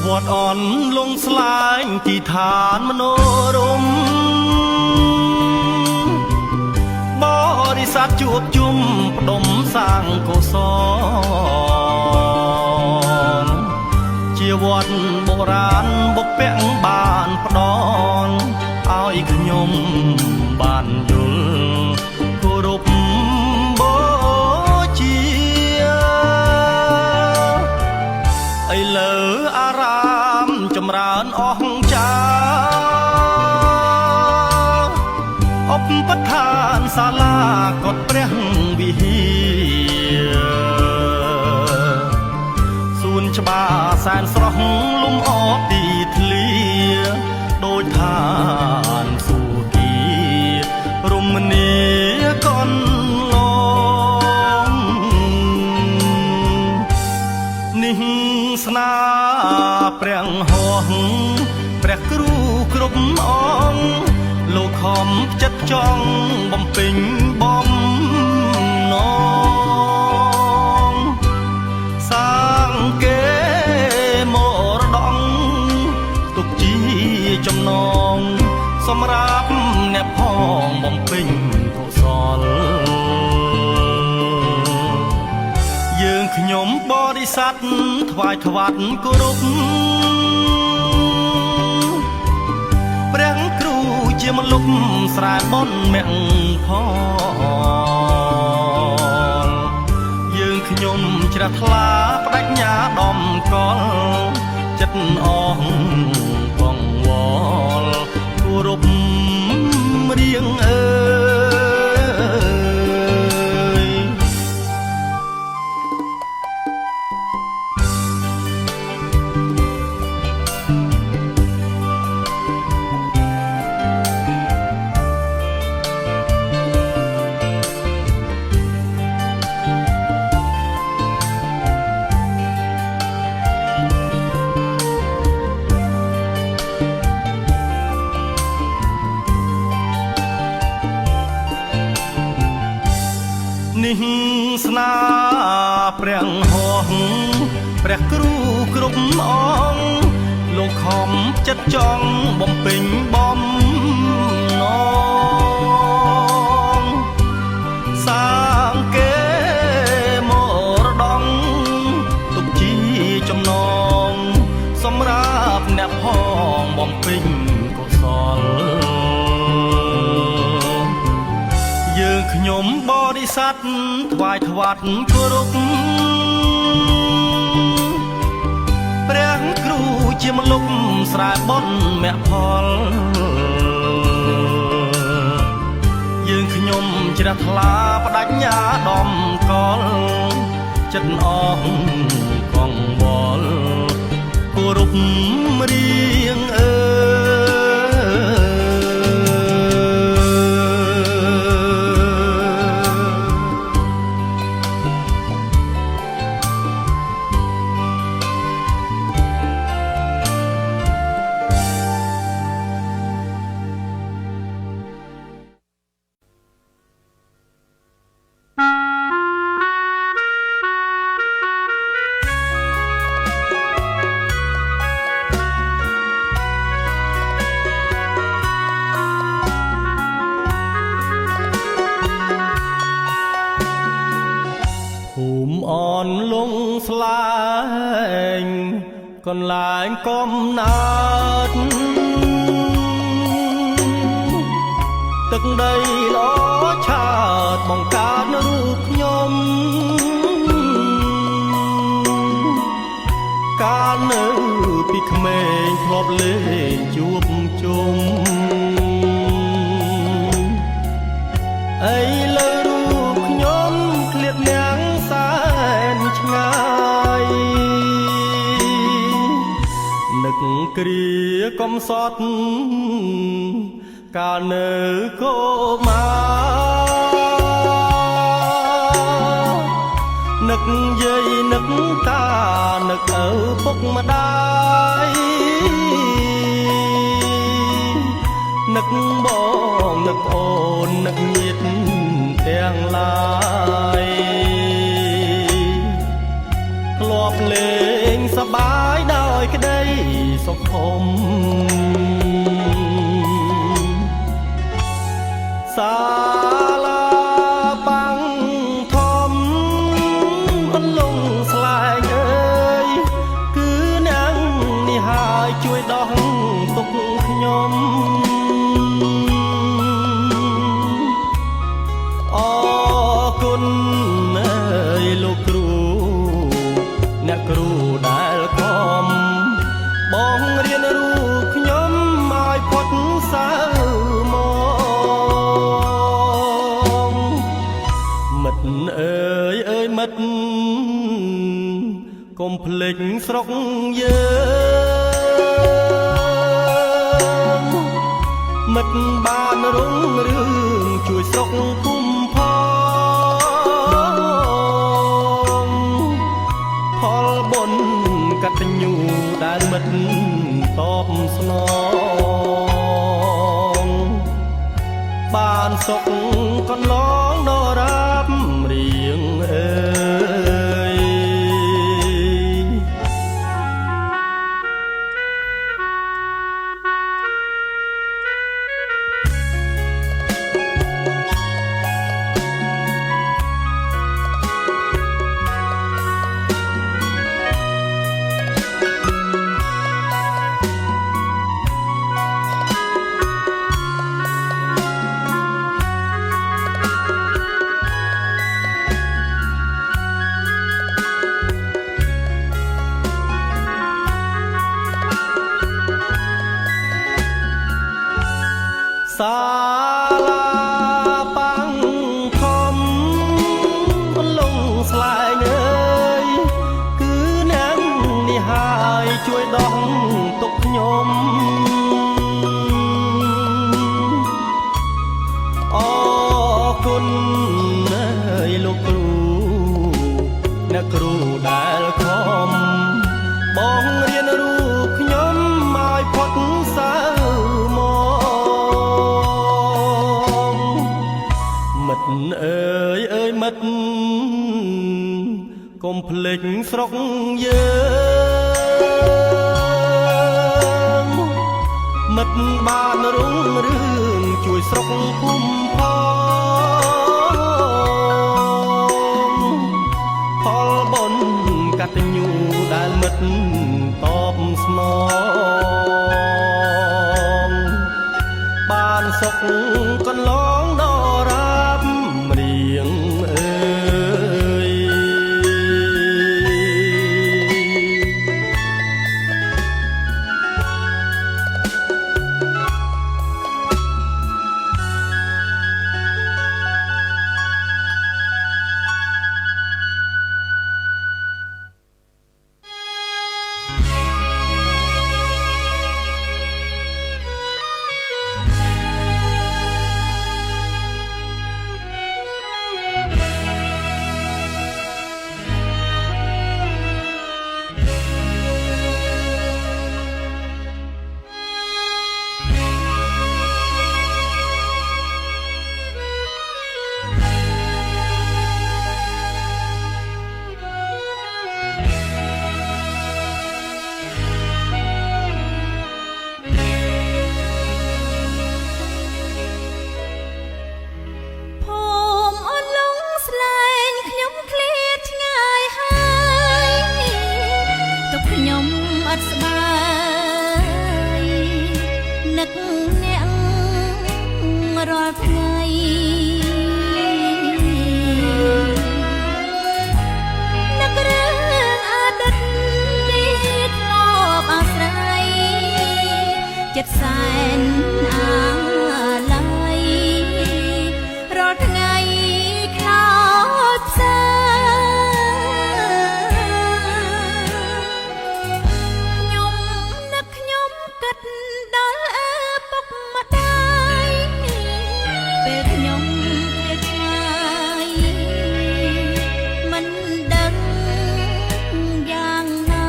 វត្តអនលងស្លាញ់ទីឋានមនោរម្យបរិស័ទជួបជុំផ្ដុំសាងកុសលជាវត្តបុរាណបុព្វបានផ្ដល់ឲ្យខ្ញុំបានយល់គោរពបូជាឥឡូវអារាមចម្រើនអស្ចារ្យអបបឋានសាលាកុដិព្រះវិហារសួនច្បារសែនស្រស់លំអទីធ្លាដូចឋានសុគីរមណីកន្លងនេះស្នាព្រះហស្ថព្រះគ្រូគ្រប់អង្គលោកខំចិត្តចង់បំពេញបំណងសាងគេមរតកទុកជាចំណងសម្រាប់អ្នកផងបំពេញកុសលយើងខ្ញុំបរិស័ទថ្វាយថ្វាត់គោរពព្រះគ្រូជាមលុបស្រែបនមគ្គផលយើងខ្ញុំជ្រះថ្លាបដិញ្ញាដំកលចិត្តអងបងវល់គោរពរៀងអើយនេះស្នាព្រះហស្ថព្រះគ្រូគ្រប់អង្គលោកខំចិត្តចង់បំពេញបំណងសាងគេមរតកទុកជាចំណងសម្រាប់អ្នកផងបំពេញកុសលយើងខ្ញុំបរិស័ទថ្វាយថ្វាត់គោរពព្រះគ្រូជាមលុបស្រែបនមគ្គផលយើងខ្ញុំជ្រះថ្លាបដិញ្ញាដំកលចិត្តអងកងវល់គោរពរៀងអើលងស្លាញ់កន្លែងកំណើតទឹកដីល្អឆើតបង្កើតរូបខ្ញុំកាលនៅពីក្មេងធ្លាប់លេងជួបជុំឥឡូវរូបខ្ញុំឃ្លាតនាងសែនឆ្ងាយនឹកគ្រាកំសត់កាលនៅកុមារនឹកយាយនឹកតានឹកឪពុកម្ដាយនឹកបងនឹកអូននឹកញាតិទាំងឡាយធ្លាប់លេងសប្បាយដោយក្ដី សុខធំសាលាបាំងធំអន្លង់ស្លែងអើយគឺនាងនេះហើយជួយដោះទុកខ្ញុំអរគុណអើយលោកគ្រូអ្នកគ្រូដែលខំបងរៀនរូបខ្ញុំឲ្យផុតសៅមកមិត្តអើយអើយមិត្តកុំភ្លេចស្រុកយើងមិត្តបានរុងរឿងជួយស្រុកភូមិផងផលបុណ្យកតញ្ញូដែលមិត្តតបស្នងបានសុខកន្លងដរាបរៀងអើយសាលាបាំងធំអន្លង់ស្លែងអើយគឺនាងនេះហើយជួយដោះទុកខ្ញុំអរគុណអើយលោកគ្រូអ្នកគ្រូដែលខំបងរៀនរូបខ្ញុំឲ្យផុតសៅមិត្តអើយអើយមិត្តកុំភ្លេចស្រុកយើងមិត្តបានរុងរឿងជួយស្រុកភូមិផងផលបុណ្យកតញ្ញូដែលមិត្តតបស្នងបានសុខកន្លងដរាបរៀងអើយរាល់ថ្ងៃនឹករឿងអតីតនេះធ្លាប់អាស្រ័យចិត្តសែនអាឡ័យរាល់ថ្ងៃខ្លោចផ្សាខ្ញុំនឹកខ្ញុំគិតដល់ពុកម្ដាយពេលខ្ញុំឃ្លាតឆ្ងាយមិនដឹងយ៉ាងណា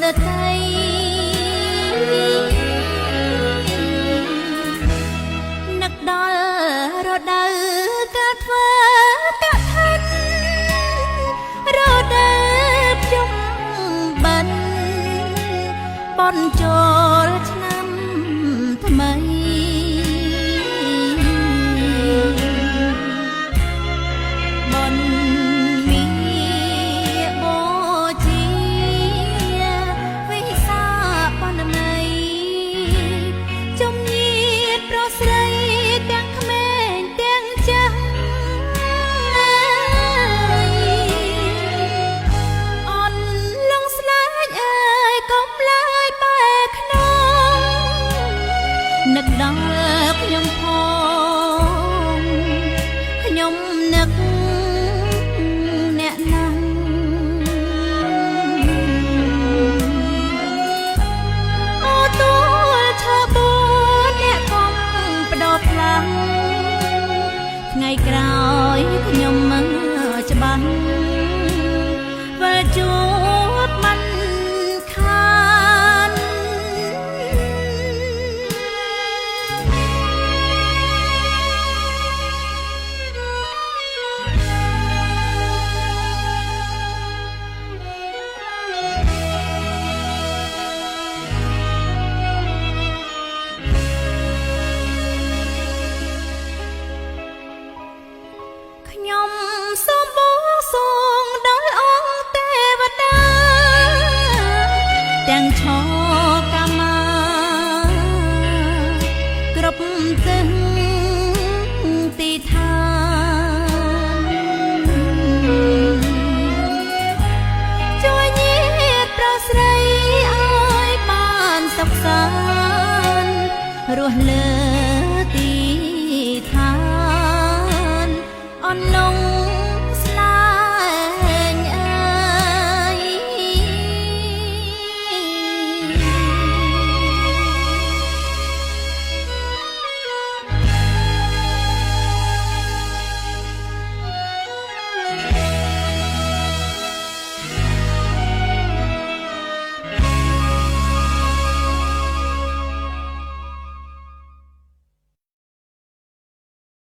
ដទៃនឹកដល់រដូវកាលធ្វើកថារដូវភ្ជុំបិណ្ឌបន់ចូលឆ្នាំថ្មីបន់មីបូជាវិសាបណ្ណម័យជំញាតប្រុសស្រីទាំងក្មេងទាំងចាស់អន់លងស្លាញ់អើយកុំឡើយបែកក្នុងនឹកដល់ខ្ញុំផងខ្ញុំនឹកអ្នកណាំអូទួលឆើបួនអ្នកកុំបដោតខ្លាំងថ្ងៃក្រោយខ្ញុំមិនច្បាស់វិលជួបមិនខានខ្ញុំសូមបួងសួងដល់អង្គទេវតាទាំងឆកាមាគ្រប់ទិសទីឋានជួយញាតប្រុសស្រីឲ្យបានសុខសាន្តរស់លើ